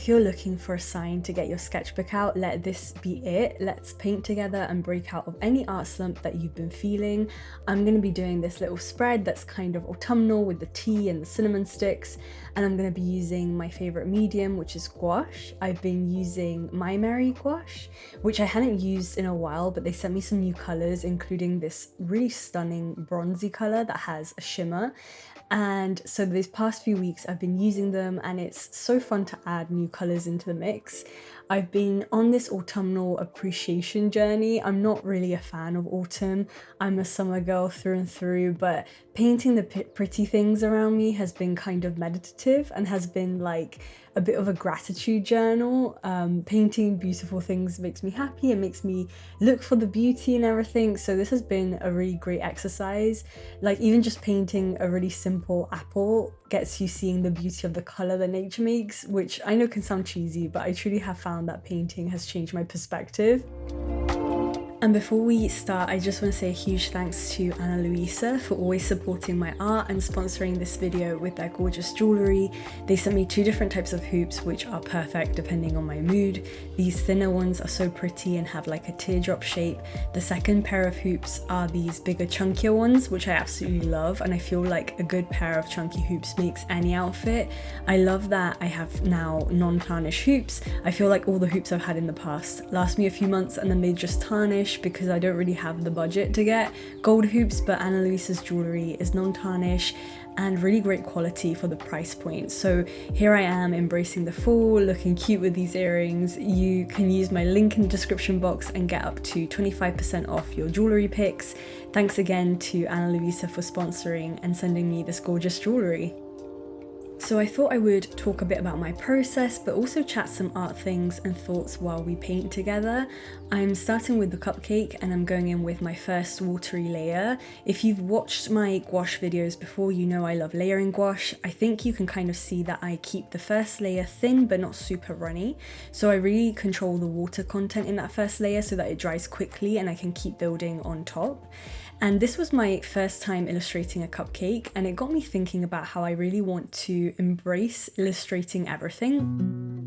if you're looking for a sign to get your sketchbook out, let this be it. Let's paint together and break out of any art slump that you've been feeling. I'm going to be doing this little spread that's kind of autumnal with the tea and the cinnamon sticks, and I'm going to be using my favorite medium, which is gouache. I've been using Maimeri gouache, which I hadn't used in a while, but they sent me some new colors, including this really stunning bronzy color that has a shimmer. And so these past few weeks I've been using them, and it's so fun to add new colors into the mix. I've been on this autumnal appreciation journey. I'm not really a fan of autumn. I'm a summer girl through and through, but painting the pretty things around me has been kind of meditative and has been like a bit of a gratitude journal. Painting beautiful things makes me happy and makes me look for the beauty in everything. So this has been a really great exercise. Like even just painting a really simple apple gets you seeing the beauty of the color that nature makes, which I know can sound cheesy, but I truly have found that painting has changed my perspective. And before we start, I just want to say a huge thanks to Louisa for always supporting my art and sponsoring this video with their gorgeous jewellery. They sent me 2 different types of hoops, which are perfect depending on my mood. These thinner ones are so pretty and have like a teardrop shape. The second pair of hoops are these bigger, chunkier ones, which I absolutely love, and I feel like a good pair of chunky hoops makes any outfit. I love that I have now non-tarnish hoops. I feel like all the hoops I've had in the past last me a few months and then they just tarnish because I don't really have the budget to get gold hoops, but Ana Luisa's jewellery is non-tarnish and really great quality for the price point. So here I am embracing the fall, looking cute with these earrings. You can use my link in the description box and get up to 25% off your jewellery picks. Thanks again to Ana Luisa for sponsoring and sending me this gorgeous jewellery. So I thought I would talk a bit about my process, but also chat some art things and thoughts while we paint together. I'm starting with the cupcake and I'm going in with my first watery layer. If you've watched my gouache videos before, you know I love layering gouache. I think you can kind of see that I keep the first layer thin but not super runny. So I really control the water content in that first layer so that it dries quickly and I can keep building on top. And this was my first time illustrating a cupcake, and it got me thinking about how I really want to embrace illustrating everything.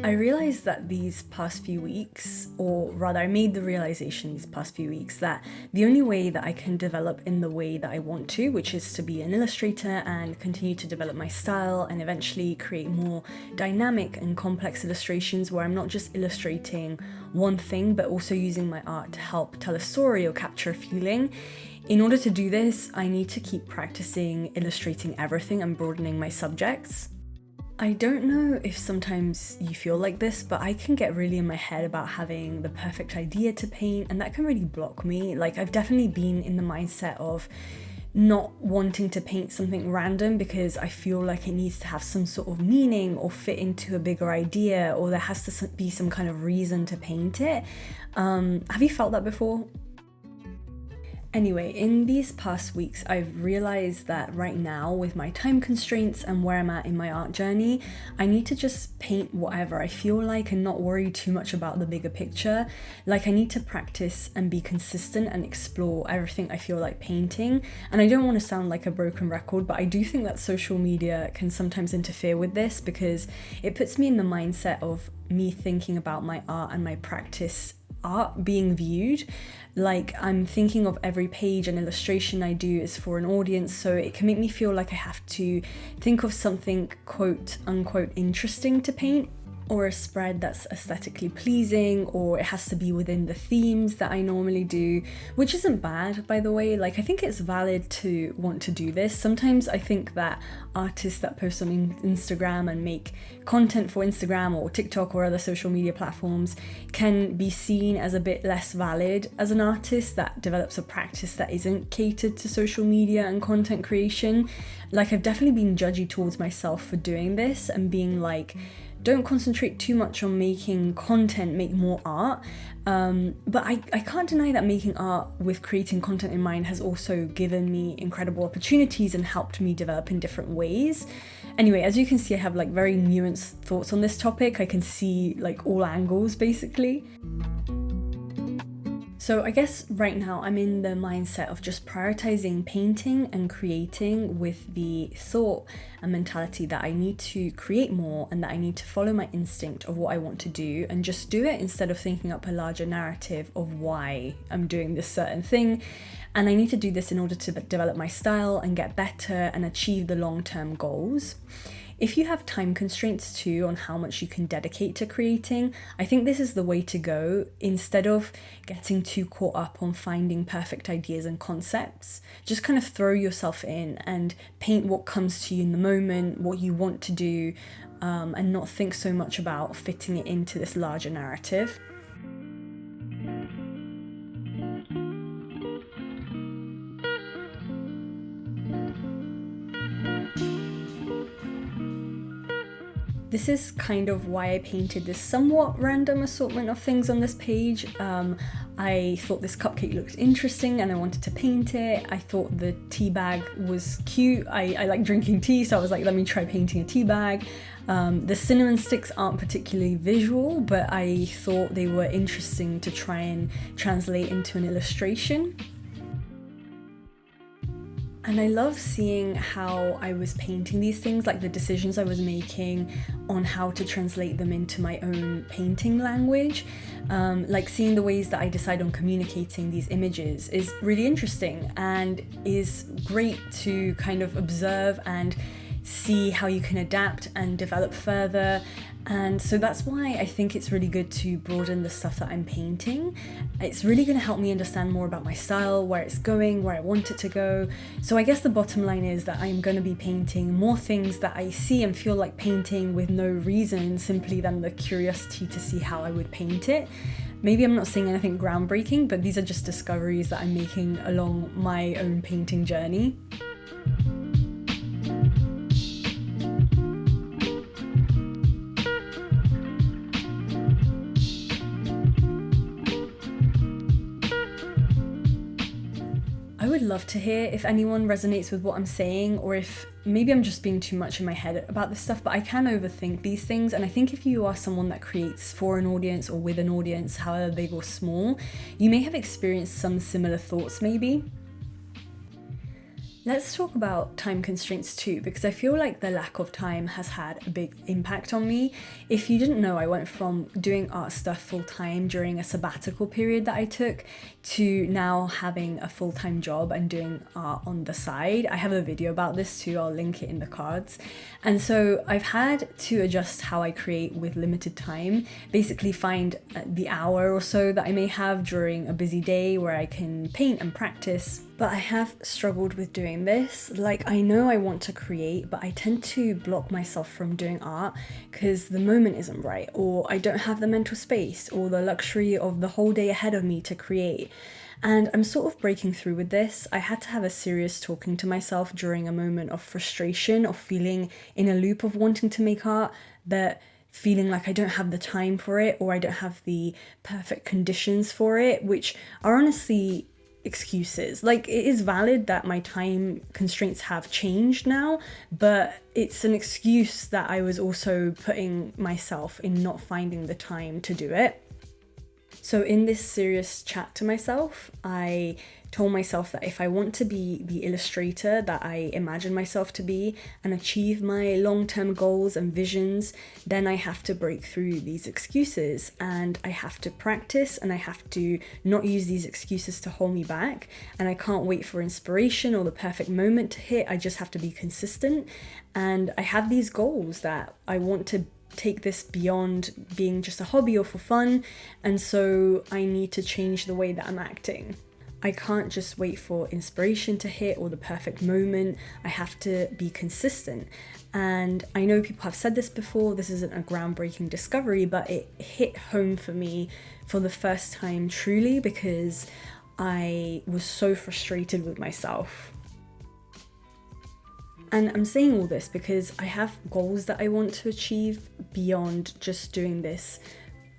I realized that these past few weeks, or rather I made the realization these past few weeks, that the only way that I can develop in the way that I want to, which is to be an illustrator and continue to develop my style and eventually create more dynamic and complex illustrations where I'm not just illustrating one thing but also using my art to help tell a story or capture a feeling. In order to do this, I need to keep practicing illustrating everything and broadening my subjects. I don't know if sometimes you feel like this, but I can get really in my head about having the perfect idea to paint, and that can really block me. Like I've definitely been in the mindset of not wanting to paint something random because I feel like it needs to have some sort of meaning or fit into a bigger idea, or there has to be some kind of reason to paint it. Have you felt that before? Anyway, in these past weeks, I've realized that right now, with my time constraints and where I'm at in my art journey, I need to just paint whatever I feel like and not worry too much about the bigger picture. Like I need to practice and be consistent and explore everything I feel like painting. And I don't want to sound like a broken record, but I do think that social media can sometimes interfere with this because it puts me in the mindset of me thinking about my art and my practice art being viewed. Like I'm thinking of every page and illustration I do is for an audience, so it can make me feel like I have to think of something quote unquote interesting to paint, or a spread that's aesthetically pleasing, or it has to be within the themes that I normally do, which isn't bad, by the way. Like I think it's valid to want to do this. Sometimes I think that artists that post on Instagram and make content for Instagram or TikTok or other social media platforms can be seen as a bit less valid as an artist that develops a practice that isn't catered to social media and content creation. Like I've definitely been judgy towards myself for doing this and being like, don't concentrate too much on making content, make more art. But I can't deny that making art with creating content in mind has also given me incredible opportunities and helped me develop in different ways. Anyway, as you can see, I have like very nuanced thoughts on this topic. I can see like all angles basically. So I guess right now I'm in the mindset of just prioritizing painting and creating with the thought and mentality that I need to create more and that I need to follow my instinct of what I want to do and just do it instead of thinking up a larger narrative of why I'm doing this certain thing. And I need to do this in order to develop my style and get better and achieve the long-term goals. If you have time constraints too on how much you can dedicate to creating, I think this is the way to go. Instead of getting too caught up on finding perfect ideas and concepts, just kind of throw yourself in and paint what comes to you in the moment, what you want to do, and not think so much about fitting it into this larger narrative. This is kind of why I painted this somewhat random assortment of things on this page. I thought this cupcake looked interesting and I wanted to paint it. I thought the tea bag was cute. I like drinking tea, so I was like, let me try painting a tea bag. The cinnamon sticks aren't particularly visual, but I thought they were interesting to try and translate into an illustration. And I love seeing how I was painting these things, like the decisions I was making on how to translate them into my own painting language. Like seeing the ways that I decide on communicating these images is really interesting and is great to kind of observe and see how you can adapt and develop further. And so that's why I think it's really good to broaden the stuff that I'm painting. It's really going to help me understand more about my style, where it's going, where I want it to go. So I guess the bottom line is that I'm going to be painting more things that I see and feel like painting with no reason, simply than the curiosity to see how I would paint it. Maybe I'm not saying anything groundbreaking, but these are just discoveries that I'm making along my own painting journey. I would love to hear if anyone resonates with what I'm saying, or if maybe I'm just being too much in my head about this stuff, but I can overthink these things. And I think if you are someone that creates for an audience or with an audience, however big or small, you may have experienced some similar thoughts maybe. Let's talk about time constraints too, because I feel like the lack of time has had a big impact on me. If you didn't know, I went from doing art stuff full time during a sabbatical period that I took to now having a full-time job and doing art on the side. I have a video about this too, I'll link it in the cards. And so I've had to adjust how I create with limited time, basically find the hour or so that I may have during a busy day where I can paint and practice. But I have struggled with doing this. Like, I know I want to create, but I tend to block myself from doing art because the moment isn't right, or I don't have the mental space or the luxury of the whole day ahead of me to create. And I'm sort of breaking through with this. I had to have a serious talking to myself during a moment of frustration, of feeling in a loop of wanting to make art, but feeling like I don't have the time for it, or I don't have the perfect conditions for it, which are honestly excuses. Like, it is valid that my time constraints have changed now, but it's an excuse that I was also putting myself in not finding the time to do it. So in this serious chat to myself, I told myself that if I want to be the illustrator that I imagine myself to be and achieve my long-term goals and visions, then I have to break through these excuses, and I have to practice, and I have to not use these excuses to hold me back, and I can't wait for inspiration or the perfect moment to hit. I just have to be consistent, and I have these goals that I want to take this beyond being just a hobby or for fun, and so I need to change the way that I'm acting. I can't just wait for inspiration to hit or the perfect moment. I have to be consistent. And I know people have said this before, this isn't a groundbreaking discovery, but it hit home for me for the first time truly, because I was so frustrated with myself. And I'm saying all this because I have goals that I want to achieve beyond just doing this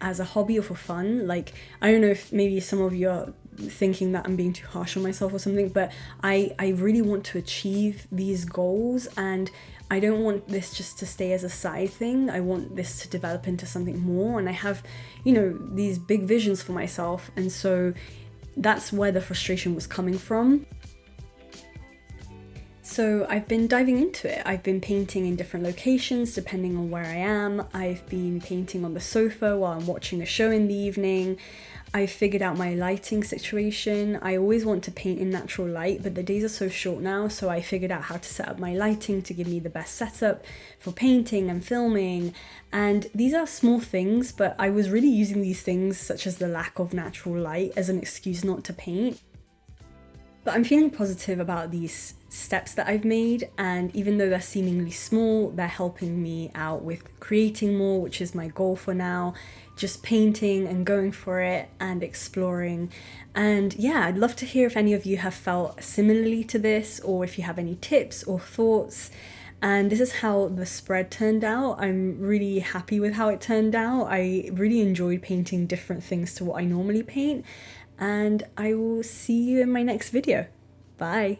as a hobby or for fun. Like, I don't know if maybe some of you are thinking that I'm being too harsh on myself or something, but I really want to achieve these goals, and I don't want this just to stay as a side thing. I want this to develop into something more, and I have, these big visions for myself. And so that's where the frustration was coming from. So I've been diving into it. I've been painting in different locations depending on where I am. I've been painting on the sofa while I'm watching a show in the evening. I've figured out my lighting situation. I always want to paint in natural light, but the days are so short now, so I figured out how to set up my lighting to give me the best setup for painting and filming. And these are small things, but I was really using these things, such as the lack of natural light, as an excuse not to paint. But I'm feeling positive about these steps that I've made, and even though they're seemingly small, they're helping me out with creating more, which is my goal for now. Just painting and going for it and exploring. And yeah, I'd love to hear if any of you have felt similarly to this, or if you have any tips or thoughts. And this is how the spread turned out. I'm really happy with how it turned out. I really enjoyed painting different things to what I normally paint. And I will see you in my next video. Bye.